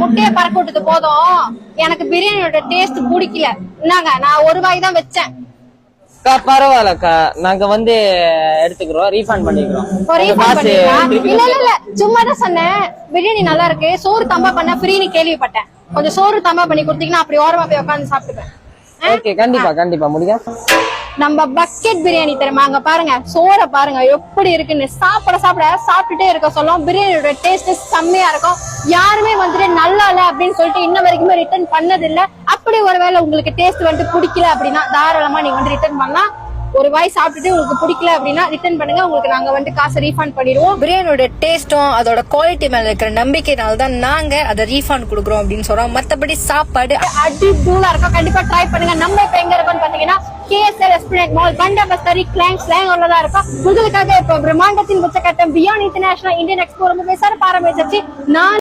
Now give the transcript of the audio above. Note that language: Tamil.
முட்டைய பறக்க விட்டது போதும். எனக்கு பிரியாணியோட டேஸ்ட் பிடிக்கல. என்னங்க, நான் ஒரு வாய் தான் வச்சேன். பரவாயில்லக்கா, நாங்க வந்து எடுத்துக்கிறோம், ரீஃபண்ட் பண்ணிக்கிறோம். இல்ல சும்மா தான் சொன்னேன். பிரியாணி நல்லா இருக்கு, சோறு தம்பா பண்ண ஃப்ரீன்னு கேள்விப்பட்டேன். கொஞ்சம் சோறு தம்பா பண்ணி கொடுத்தீங்கன்னா அப்படி ஓரமா போய் உட்காந்து சாப்பிட்டுப்பேன். ஓகே, கண்டிப்பா முடியும். நம்ம பக்கெட் பிரியாணி தெரியுமா? அங்க பாருங்க, சோற பாருங்க எப்படி இருக்குன்னு. சாப்பிட்டுட்டே இருக்க சொல்லும். பிரியாணியோட டேஸ்ட் செம்மையா இருக்கும். யாருமே வந்துட்டு நல்லா இல்ல அப்படின்னு சொல்லிட்டு இன்ன வரைக்குமே ரிட்டர்ன் பண்ணது இல்ல. அப்படி ஒருவேளை உங்களுக்கு டேஸ்ட் வந்துட்டு பிடிக்கல அப்படின்னா தாராளமா நீங்க வந்து ரிட்டர்ன் பண்ணலாம். ஒரு வாய் சாப்பிட்டுட்டு உங்களுக்கு பிடிக்கல அப்படின்னா ரிட்டர்ன் பண்ணுங்க, உங்களுக்கு நாங்க வந்து காசை ரீஃபண்ட் பண்ணிடுவோம். பிரியாணியோட டேஸ்டும் அதோட குவாலிட்டி மேல இருக்கிற நம்பிக்கைனால தான் நாங்க அதை ரீஃபண்ட் கொடுக்குறோம் அப்படின்னு சொல்றோம். மத்தபடி சாப்பாடு அடிபூலா இருக்கும். கண்டிப்பா ட்ரை பண்ணுங்க. நம்ம இப்ப எங்க இருக்கோம்னு பாத்தீங்கன்னா KSL எஸ்பிளேட் மால் பண்டா பஸ்தரி கிளாங் ஸ்லாங் தான் இருக்கும். உங்களுக்காக இப்ப பிரம்மாண்டத்தின் உச்சக்கட்டம் பியாண்ட் இன்டர்நேஷனல் இந்தியன் எக்ஸ்போ ரொம்ப பேசார பாரம்பரியம் நான்